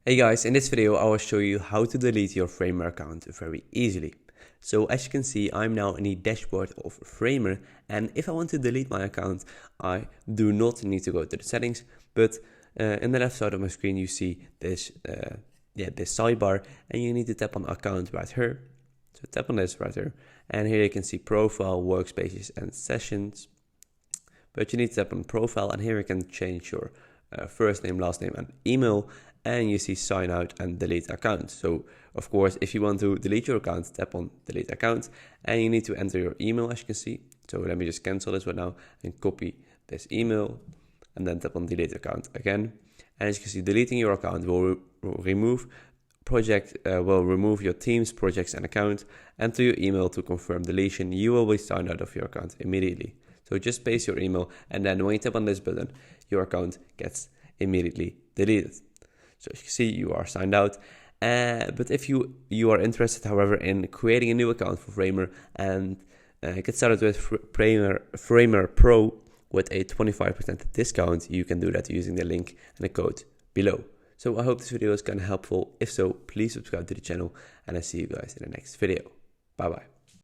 Hey guys, in this video I will show you how to delete your Framer account very easily. So as you can see, I'm now in the dashboard of Framer, and if I want to delete my account, I do not need to go to the settings, but in the left side of my screen you see this sidebar, and you need to tap on account right here. So tap on this right here, and here you can see profile, workspaces and sessions. But you need to tap on profile, and here you can change your first name, last name and email, and you see sign out and delete account. So of course, if you want to delete your account, tap on delete account, and you need to enter your email, as you can see. So let me just cancel this one now and copy this email, and then tap on delete account again. And as you can see, deleting your account will remove your teams, projects and account. Enter your email to confirm deletion. You will be signed out of your account immediately. So just paste your email, and then when you tap on this button, your account gets immediately deleted. So as you can see, you are signed out. But if you are interested, however, in creating a new account for Framer and get started with Framer Pro with a 25% discount, you can do that using the link and the code below. So I hope this video is kind of helpful. If so, please subscribe to the channel, and I see you guys in the next video. Bye bye.